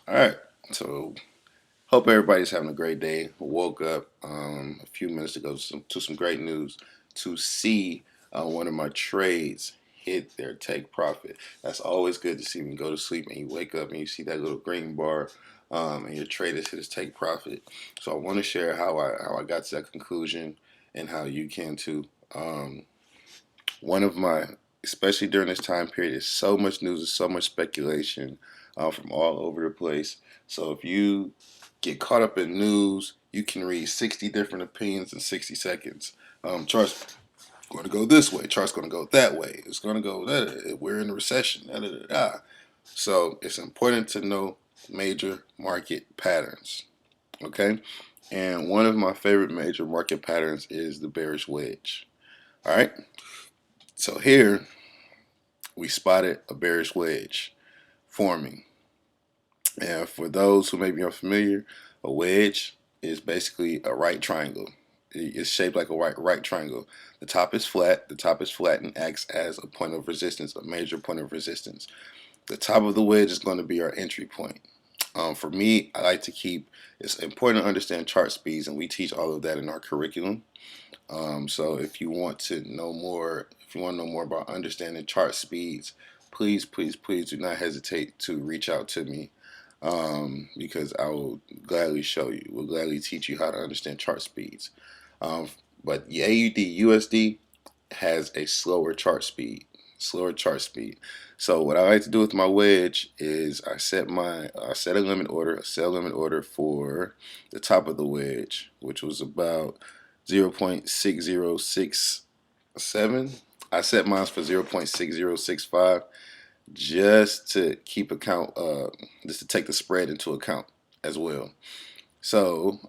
All right, so hope everybody's having a great day. Woke up a few minutes ago to some great news to see one of my trades hit their take profit. That's always good to see when you go to sleep and you wake up and you see that little green bar and your trade has hit its take profit. So I want to share how I got to that conclusion and how you can too. One of my, especially during this time period, is so much news, there's so much speculation from all over the place. So if you get caught up in news, you can read 60 different opinions in 60 seconds. Charts going to go this way. Charts going to go that way. It's going to go that. We're in a recession. Da, da, da, da. So it's important to know major market patterns. Okay, and one of my favorite major market patterns is the bearish wedge. All right. So here we spotted a bearish wedge forming. And for those who may be unfamiliar, a wedge is basically a right triangle. It's shaped like a right triangle. The top is flat. The top is flat and acts as a point of resistance, a major point of resistance. The top of the wedge is going to be our entry point. For me, I like to keep. It's important to understand chart speeds, and we teach all of that in our curriculum. So if you want to know more, if you want to know more about understanding chart speeds, please, please, please do not hesitate to reach out to me because I will gladly show you, will gladly teach you how to understand chart speeds. Um, but the AUD USD has a slower chart speed. So what I like to do with my wedge is I set a limit order, a sell limit order for the top of the wedge, which was about 0.6067. I set mine for 0.6065 just to keep account, just to take the spread into account as well. So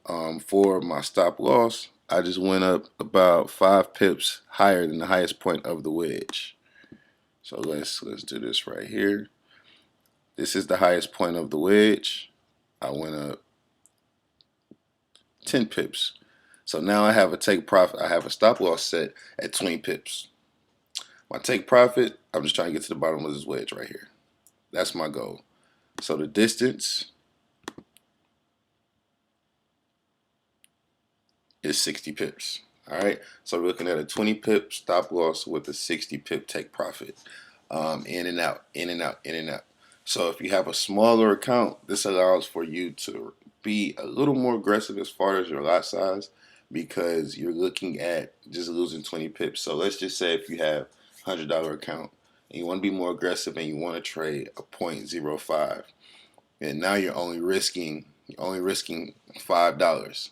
for my stop loss, I just went up about 5 pips higher than the highest point of the wedge. So let's do this right here. This is the highest point of the wedge. I went up 10 pips. So now I have a take profit. I have a stop loss set at 20 pips. My take profit, I'm just trying to get to the bottom of this wedge right here. That's my goal. So the distance is 60 pips. All right. So we're looking at a 20 pip stop loss with a 60 pip take profit. In and out, in and out, in and out. So if you have a smaller account, this allows for you to be a little more aggressive as far as your lot size because you're looking at just losing 20 pips. So let's just say if you have a $100 account and you want to be more aggressive and you want to trade a 0.05, and now you're only risking $5.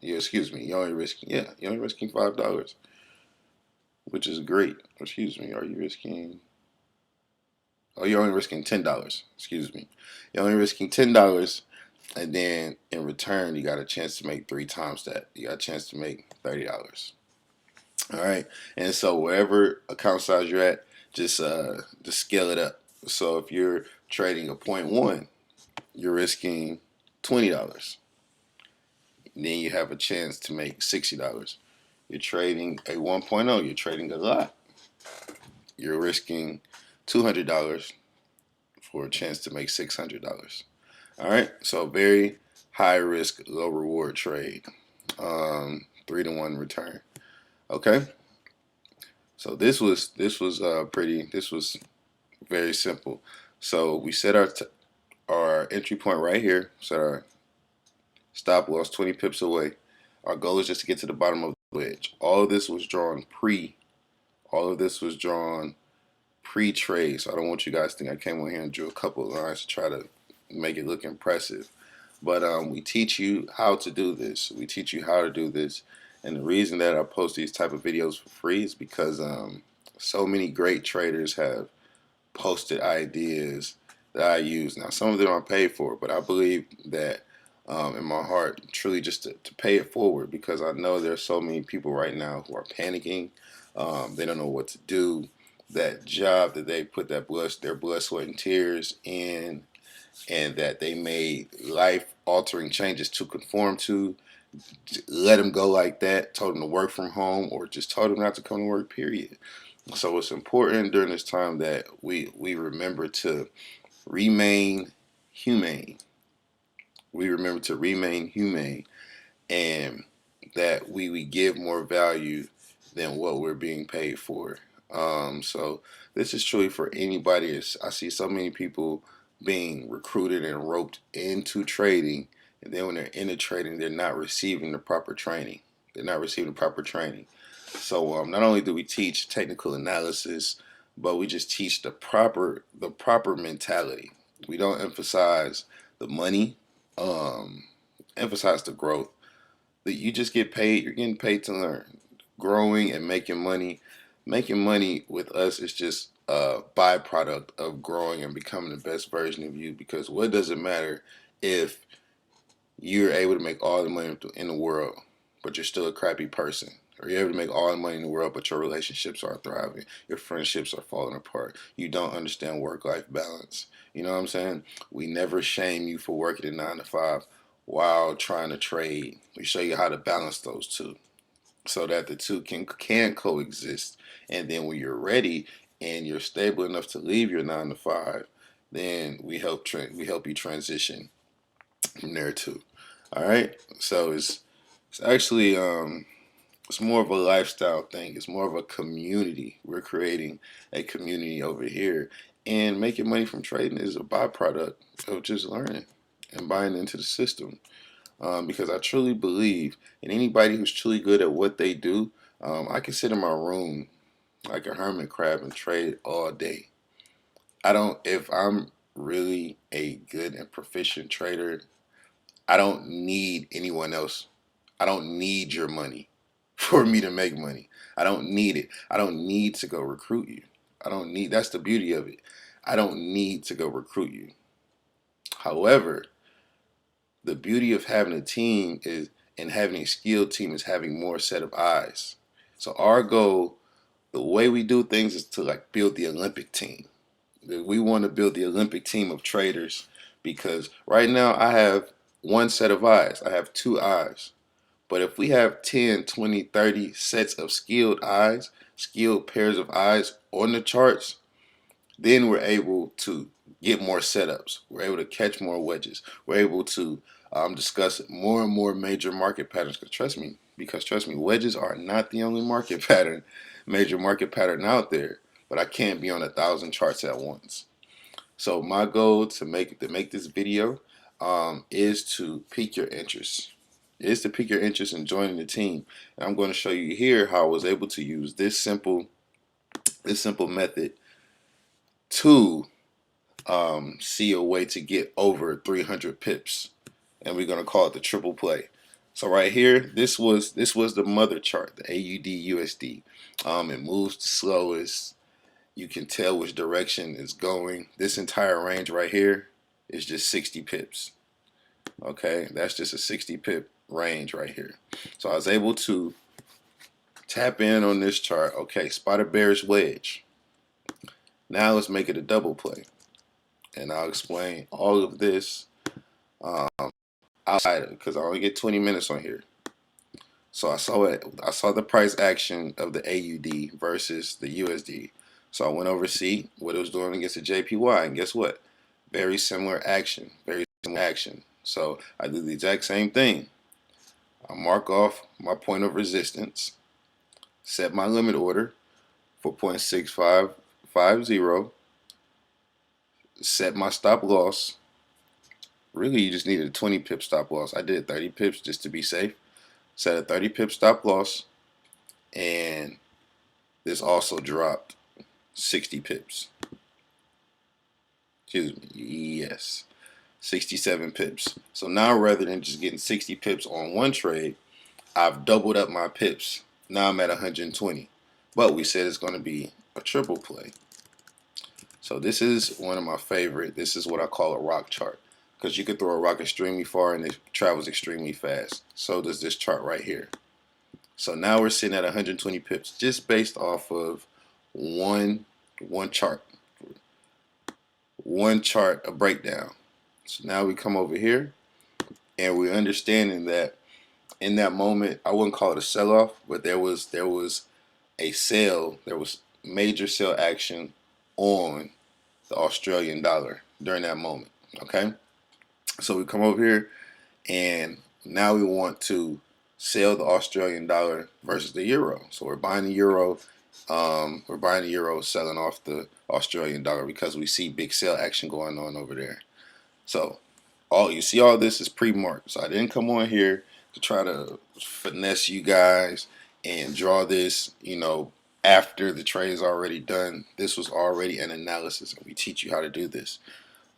Excuse me, you're only risking $5, which is great. Excuse me, are you risking? Oh, you're only risking $10. Excuse me. You're only risking $10, and then in return, you got a chance to make 3 times that. You got a chance to make $30. All right, and so wherever account size you're at, just scale it up. So if you're trading a point 0.1, you're risking $20. Then you have a chance to make $60. You're trading a 1.0, you're trading a lot. You're risking $200 for a chance to make $600. All right, so very high risk, low reward trade. 3-to-1 return. Okay, so this was very simple. So we set our entry point right here. Set our stop loss 20 pips away. Our goal is just to get to the bottom of the wedge. All of this was drawn pre-trade, so I don't want you guys to think I came on here and drew a couple of lines to try to make it look impressive. But we teach you how to do this. We teach you how to do this. And the reason that I post these type of videos for free is because so many great traders have posted ideas that I use. Now, some of them are paid for, but I believe that in my heart, truly just to pay it forward because I know there's so many people right now who are panicking. They don't know what to do. That job that they put their blood, sweat, and tears in, and that they made life-altering changes to conform to, let them go like that, told them to work from home, or just told them not to come to work, period. So it's important during this time that we remember to remain humane. We remember to remain humane, and that we give more value than what we're being paid for. So this is truly for anybody. I see so many people being recruited and roped into trading, and then when they're into trading, they're not receiving the proper training. They're not receiving the proper training. So not only do we teach technical analysis, but we just teach the proper mentality. We don't emphasize the money, um, emphasize the growth. That you just get paid. You're getting paid to learn. Growing and making money. Making money with us is just a byproduct of growing and becoming the best version of you. Because what does it matter if you're able to make all the money in the world, but you're still a crappy person? Or you're able to make all the money in the world, but your relationships are thriving. Your friendships are falling apart. You don't understand work-life balance. You know what I'm saying? We never shame you for working a 9 to 5 while trying to trade. We show you how to balance those two so that the two can coexist. And then when you're ready and you're stable enough to leave your 9 to 5, then we help you transition from there too. All right. So it's actually it's more of a lifestyle thing. It's more of a community. We're creating a community over here, and making money from trading is a byproduct of just learning and buying into the system. Because I truly believe in anybody who's truly good at what they do. I can sit in my room like a hermit crab and trade all day. I don't, if I'm really a good and proficient trader, I don't need anyone else. I don't need your money for me to make money. I don't need it. I don't need to go recruit you. That's the beauty of it. I don't need to go recruit you. However, the beauty of having a team is, and having a skilled team, is having more set of eyes. So our goal, the way we do things, is to like build the Olympic team. We want to build the Olympic team of traders, because right now I have one set of eyes. I have two eyes. But if we have 10, 20, 30 sets of skilled eyes, skilled pairs of eyes on the charts, then we're able to get more setups. We're able to catch more wedges. We're able to discuss more and more major market patterns. Because trust me, wedges are not the only major market pattern out there. But I can't be on 1,000 charts at once. So my goal to make this video is to pique your interest. Is to pique your interest in joining the team. And I'm going to show you here how I was able to use this simple method to see a way to get over 300 pips, and we're gonna call it the triple play. So right here, this was the mother chart, the AUD USD. It moves the slowest. You can tell which direction it's going. This entire range right here is just 60 pips. Okay, that's just a 60 pip range right here. So I was able to tap in on this chart. Okay, spot a bearish wedge. Now let's make it a double play, and I'll explain all of this um, outside, because I only get 20 minutes on here. So I saw it. I saw the price action of the AUD versus the USD. So I went over to see what it was doing against the JPY, and guess what? Very similar action. Very similar action. So I do the exact same thing. I mark off my point of resistance, set my limit order for 0.6550, set my stop loss. Really, you just needed a 20 pip stop loss. I did 30 pips just to be safe. Set a 30 pip stop loss, and this also dropped 60 pips. Excuse me. Yes. 67 pips. So now, rather than just getting 60 pips on one trade, I've doubled up my pips. Now I'm at 120. But we said it's going to be a triple play. So this is one of my favorite. This is what I call a rock chart, because you can throw a rock extremely far and it travels extremely fast. So does this chart right here. So now we're sitting at 120 pips just based off of one chart. One chart, a breakdown. So now we come over here, and we're understanding that in that moment, I wouldn't call it a sell-off, but there was a sale. There was major sell action on the Australian dollar during that moment. Okay, so we come over here, and now we want to sell the Australian dollar versus the euro. So we're buying the euro. We're buying the euro, selling off the Australian dollar because we see big sell action going on over there. So all you see, all this is pre-marked. So I didn't come on here to try to finesse you guys and draw this, after the trade is already done. This was already an analysis, and we teach you how to do this.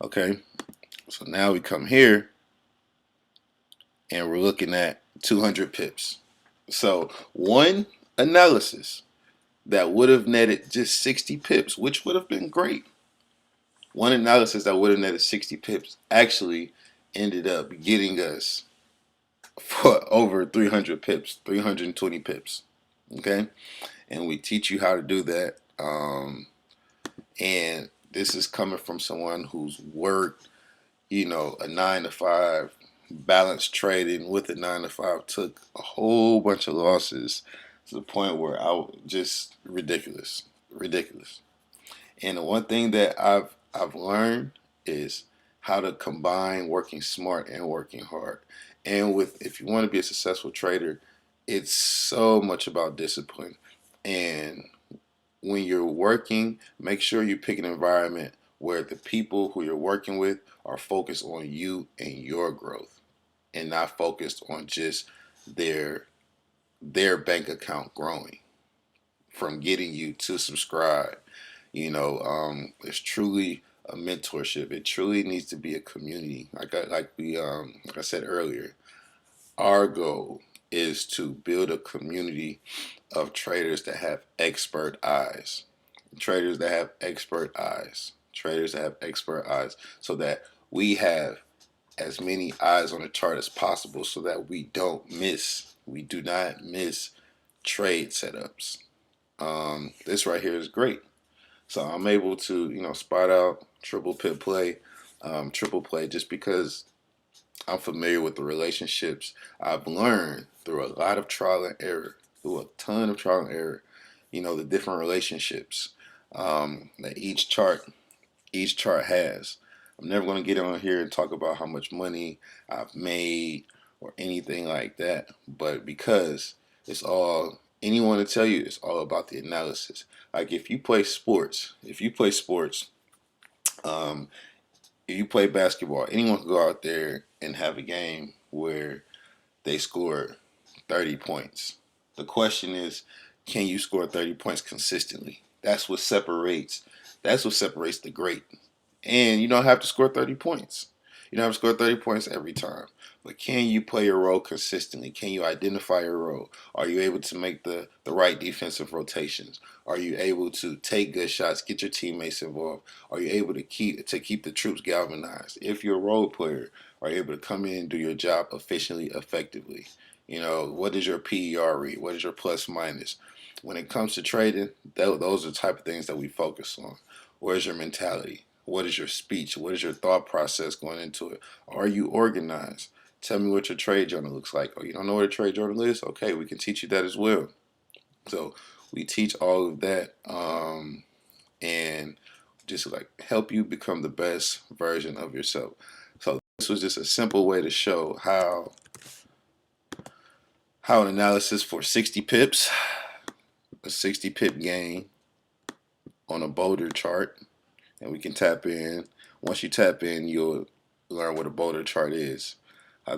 Okay, so now we come here and we're looking at 200 pips. So one analysis that would have netted just 60 pips, which would have been great. One analysis that would have netted 60 pips actually ended up getting us for over 300 pips, 320 pips. Okay, and we teach you how to do that. And this is coming from someone who's worked, a 9 to 5, balanced trading with a 9 to 5, took a whole bunch of losses to the point where I was just ridiculous, ridiculous. And the one thing that I've learned is how to combine working smart and working hard. And if you want to be a successful trader, it's so much about discipline. And when you're working, make sure you pick an environment where the people who you're working with are focused on you and your growth, and not focused on just their bank account growing from getting you to subscribe. It's truly a mentorship. It truly needs to be a community. Like I said earlier, our goal is to build a community of traders that have expert eyes. Traders that have expert eyes. Traders that have expert eyes, so that we have as many eyes on the chart as possible, so that we do not miss trade setups. This right here is great. So I'm able to, spot out triple play, just because I'm familiar with the relationships. I've learned through a lot of trial and error, through a ton of trial and error, the different relationships that each chart has. I'm never going to get on here and talk about how much money I've made or anything like that, but because anyone to tell you, it's all about the analysis. Like um, if you play basketball, anyone can go out there and have a game where they score 30 points. The question is, can you score 30 points consistently? That's what separates the great. And you don't have to score 30 points. You don't have to score 30 points every time. But can you play your role consistently? Can you identify your role? Are you able to make the right defensive rotations? Are you able to take good shots, get your teammates involved? Are you able to keep the troops galvanized? If you're a role player, are you able to come in and do your job efficiently, effectively? What is your PER read? What is your plus minus? When it comes to trading, those are the type of things that we focus on. Where's your mentality? What is your speech? What is your thought process going into it? Are you organized? Tell me what your trade journal looks like. Oh, you don't know what a trade journal is? Okay, we can teach you that as well. So we teach all of that, and just like help you become the best version of yourself. So this was just a simple way to show how an analysis for 60 pips, a 60 pip gain on a Boulder chart, and we can tap in. Once you tap in, you'll learn what a Boulder chart is.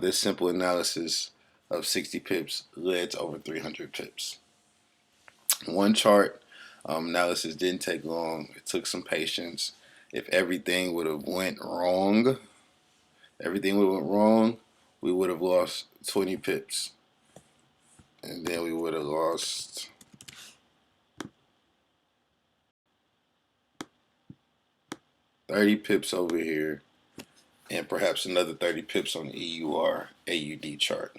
This simple analysis of 60 pips led to over 300 pips. One chart analysis didn't take long. It took some patience. If everything would have went wrong, we would have lost 20 pips, and then we would have lost 30 pips over here, and perhaps another 30 pips on the EUR AUD chart.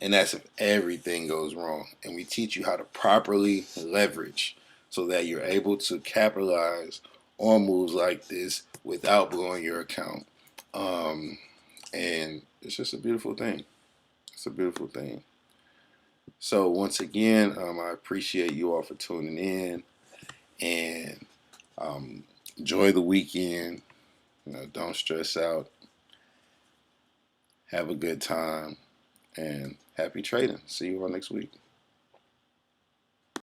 And that's if everything goes wrong. And we teach you how to properly leverage so that you're able to capitalize on moves like this without blowing your account. And it's just a beautiful thing. It's a beautiful thing. So once again, I appreciate you all for tuning in, and enjoy the weekend. Don't stress out. Have a good time and happy trading. See you all next week.